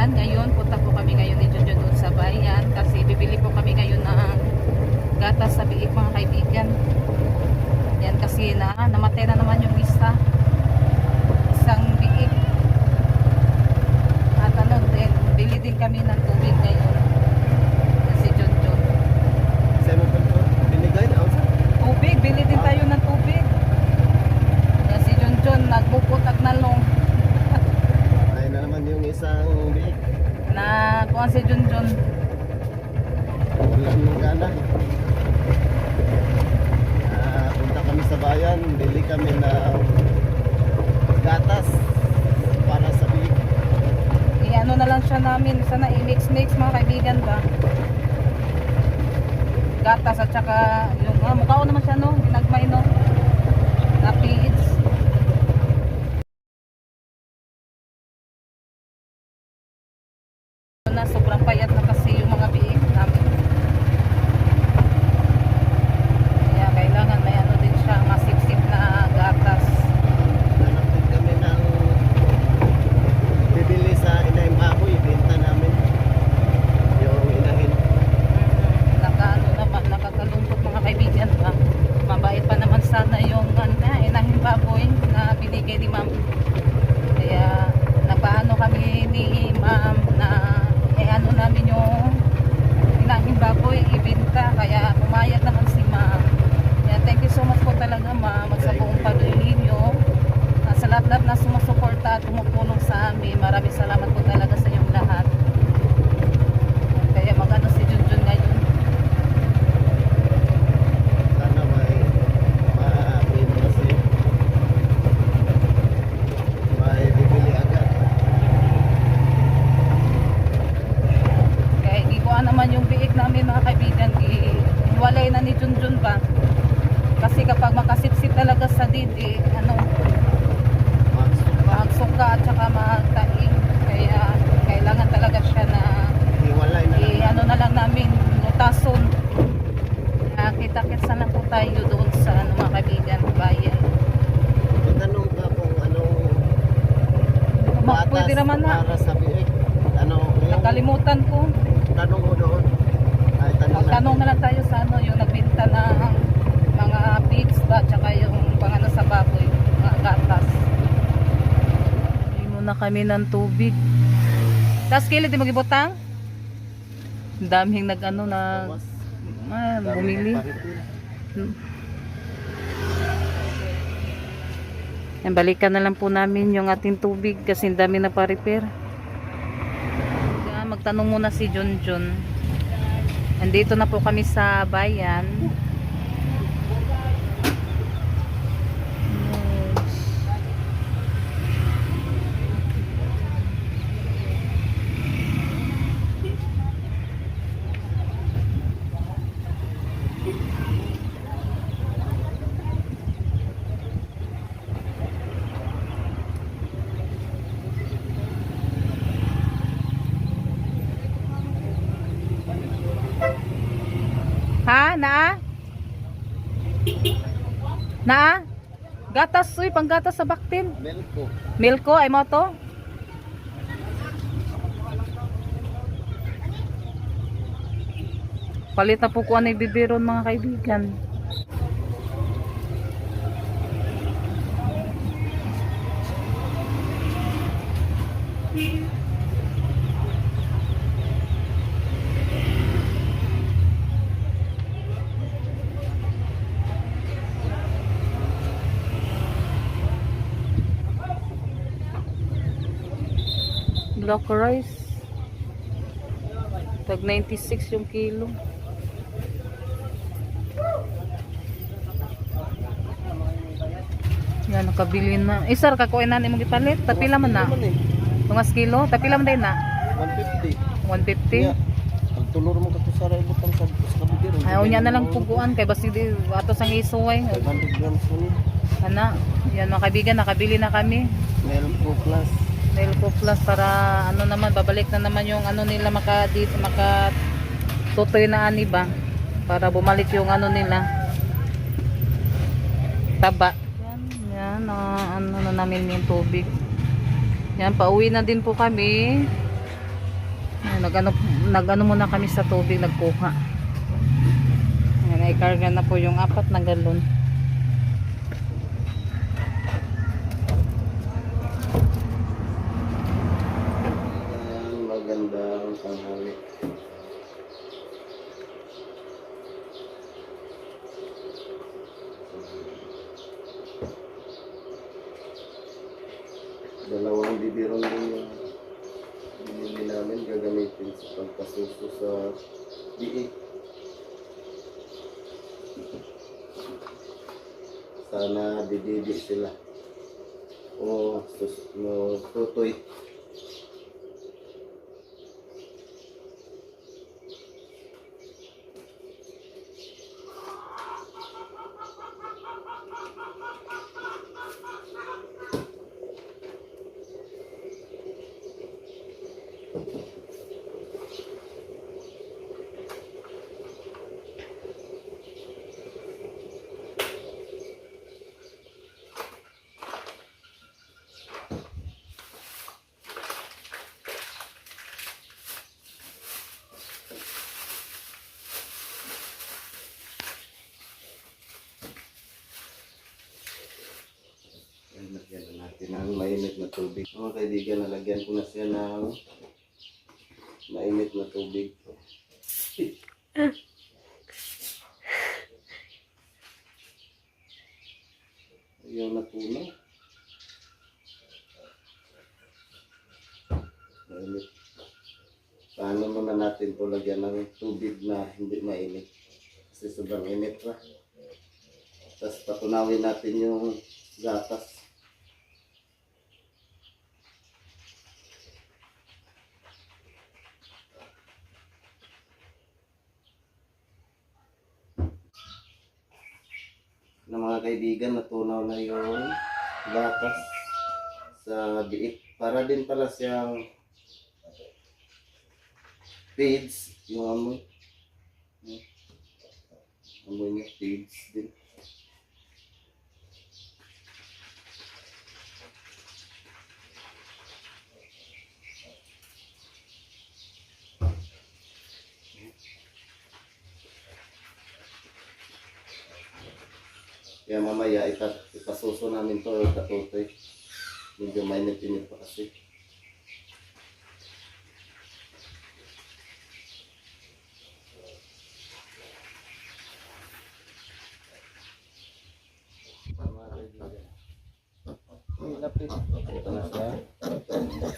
bayan. Ngayon, punta po kami ngayon ni Junjun doon sa bayan kasi bibili po kami ngayon ng gatas sa biik mga kaibigan. Yan kasi namatay na naman yung isang biik. At ano din, bili din kami ng tubig ngayon. Kasi Junjun. Sa'yo mo pa ito? Binigay na ako sa? Tubig, bili din tayo ng tubig. Yan si Junjun, nagbukotag na long. Ay na naman yung isang biik. Na kuha si Junjun. Wala nang gana. Punta kami sa bayan, bili kami ng gatas para sa biik. I-ano na lang siya namin, sana i-mix-mix mga kaibigan ba. Gatas at saka yung mukha ko naman siya no, ginagmay no. Na PH. Na sobrang payat na kasi yung mga biik namin. Kaya kailangan may ano din siya, masipsip na gatas. Nanapit kami ng bibili sa Inahing Baboy, ibenta namin yung inahin. Nakaano naman, nakakalungkot mga kaibigan ba. Mabait pa naman sana yung inahing baboy na binigay ni ma'am. Kaya napaano kami ni ma'am na ano namin yung inahing baboy ibenta, kaya pumayag naman si ma'am. Kaya thank you so much po talaga ma'am at sa buong pag-ibig niyo. Sa lahat-lahat na sumusuporta at tumutulong sa amin, maraming salamat po talaga sa inyong lahat. Kaya magano si Junjun ngayon. Sana may ma-apin kasi may bibili agad. Kaya ikuha naman yung biik namin mga kaibigan, iwalay na ni Junjun ba. Kasi kapag makasipsip talaga sa didi, magsuka at saka magtaing. Kaya kailangan talaga siya na Hiwalay na lang. ano na lang namin, lutason. Kita-kits na lang po tayo doon sa mga kaibigan, bayan. Tanong ka kung anong Pwede naman na. para sa biik. Ano yung Nakalimutan ko. tanong mo doon? Ay, Magtanong na lang tayo sa yung nagbenta ng mga pigs ba, tsaka yung pangano sa baboy, mga gatas. Hindi muna kami ng tubig. Tapos kilid, di magibutang? Daming nag-ano na bumili. Yan, balikan na lang po namin yung ating tubig kasi dami na pa-repair. Magtanong muna si Junjun. Andito na po kami sa bayan. Ha? Na? Gatas, uy, panggatas sa baktin. Milko. Milko, ay mo to? Palit na po ko ano ibibiron mga kaibigan. Black rice. Tag 96 yung kilo. Yan, nakabili na. Isar ka kuha na mo gipalit. Tapila man na. Tungas kilo. Tapila man din na. 150. 150. Yeah. Tulor mo ka to sa ibutang sa kabidiro. Ayaw niya na lang puguan. Kay basi di ato sang isuway. 500 grams mo ni. Ana. Yan mga kaibigan. Nakabili na kami. Milko plus. Milko plus para ano naman. Babalik na naman yung ano nila maka tutoy na ani ba. Para bumalik yung ano nila. Taba. Yan, ano na namin yung tubig. Yan, pauwi na din po kami. Nag-ano, nag-ano muna kami sa tubig, nagkuha. Ayan, naikarga na po yung 4 na galon. Ayan, magandang tanghali. Dalawang bibiron din yung binili namin gagamitin sa pagpasuso sa biik. Sana dididi sila o tutoy. Lagyan na natin ng mainit na tubig. Mga kaibigan, nalagyan ko na siya ng mainit na tubig. Ayaw na puno. Mainit. Paano muna natin ito lagyan ng tubig na hindi mainit? Kasi sobrang init pa. Tapos patunawin natin yung gatas. Na mga kaibigan, natunaw na yung gatas sa biik. Para din pala siyang feeds, yung amoy. Amoy niya, feeds din. Kaya mamaya ipasuso namin to katutoy. Medyo mainit-init pa kasi. Ito na siya.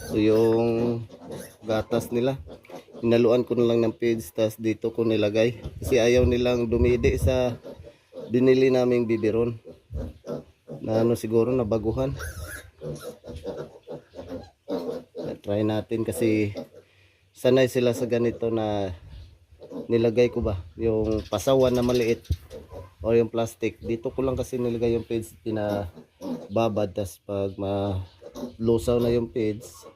So yung gatas nila, inaluan ko na lang ng feeds, tas dito ko nilagay. Kasi ayaw nilang dumidi sa binili naming bibiron na ano, siguro nabaguhan. Try natin kasi sanay sila sa ganito na nilagay ko ba yung pasawan na maliit o yung plastic. Dito ko lang kasi nilagay yung feeds, pinababad, tas pag malusaw na yung feeds,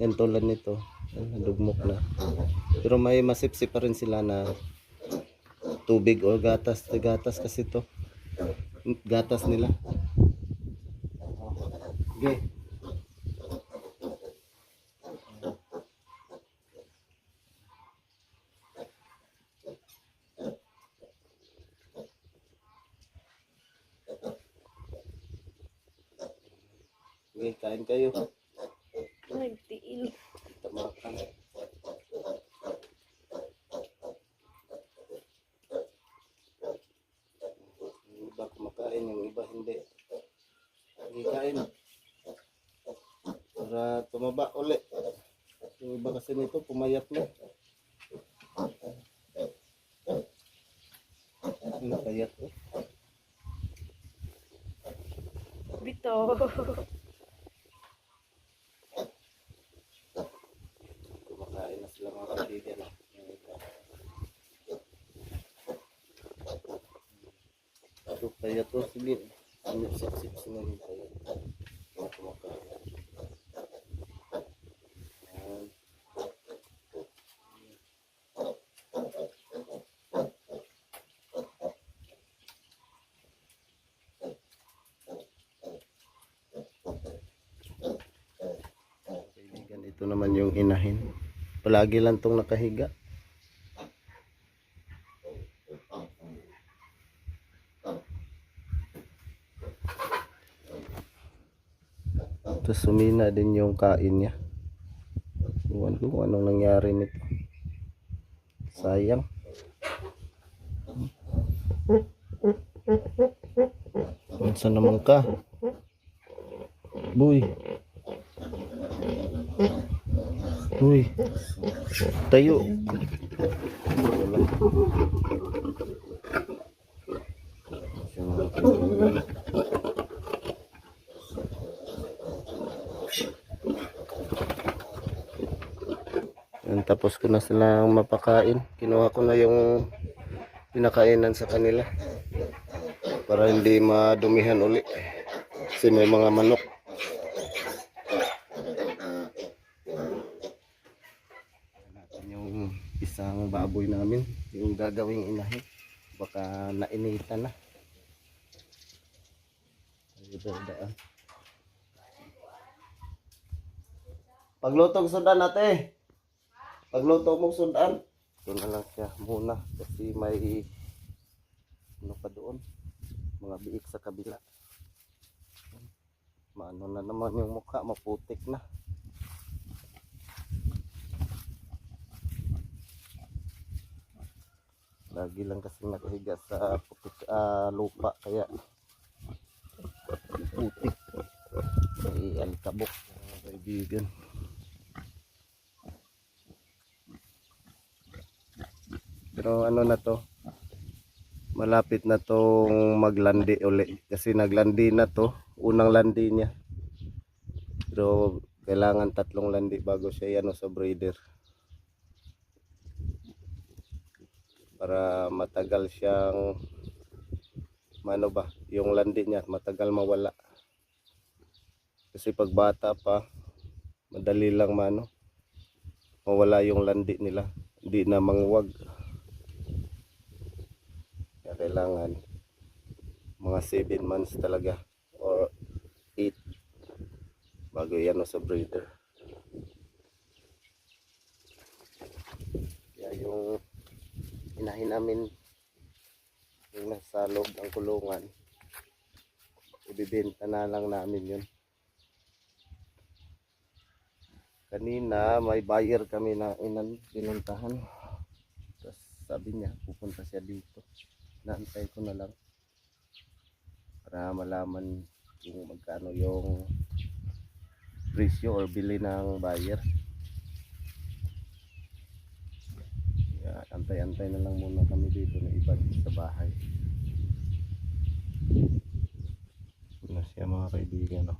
yan tulad nito, nadugmok na. Pero may masipsip pa rin sila na tubig o gatas. Gatas kasi to, gatas nila. Okay. Okay, kain kayo. Nagtiil. Tamakan. Yung iba kumakain, yung iba hindi. Hindi kain. Para tumaba ulit. Yung iba kasi nito pumayat na. Nakayat ko. Bito. Kumakain na sila mga kaibigan. Yung iba. Ito kaya to, sige. Ano, sip-sip sila rin kaya. Kumakain. Ayan. Kaibigan, ito naman yung inahin. Palagi lang tong nakahiga. Tapos sumina din yung kain niya. Iwan ko kung anong nangyari nito. Sayang. Saan naman ka? Boy. Uy. Tayo. Wala. Yan, tapos ko na silang mapakain. Kinuha ko na yung pinakainan sa kanila para hindi madumihan uli kasi may mga manok. Natin yung isang baboy namin, yung gagawing inahin, baka nainitan na. Daan. Paglutog sudan natin. Pagluto mo sudan, ito na lang siya muna kasi may ano pa doon, mga biik sa kabila. Maano na naman yung mukha, maputik na. Lagi lang kasi nakahiga sa putik, lupa kaya putik. May alikabok mga kaibigan. Pero ano na to, malapit na tong maglandi uli kasi naglandi na to, unang landi niya. Pero kailangan 3 landi bago siya sa breeder para matagal siyang yung landi niya matagal mawala. Kasi pag bata pa madali lang mawala yung landi nila, hindi na manguwag. Kailangan mga 7 months talaga or 8 bago yan sa breeder. Kaya yung inahin namin yung nasa loob ng kulungan, ibibenta na lang namin yun. Kanina may buyer kami na pinuntahan, tapos sabi niya pupunta siya dito. Naantay ko na lang para malaman kung magkano yung presyo or bili ng buyer. Kaya antay-antay na lang muna kami dito na iba sa bahay. Yun na siya mga kaibigan.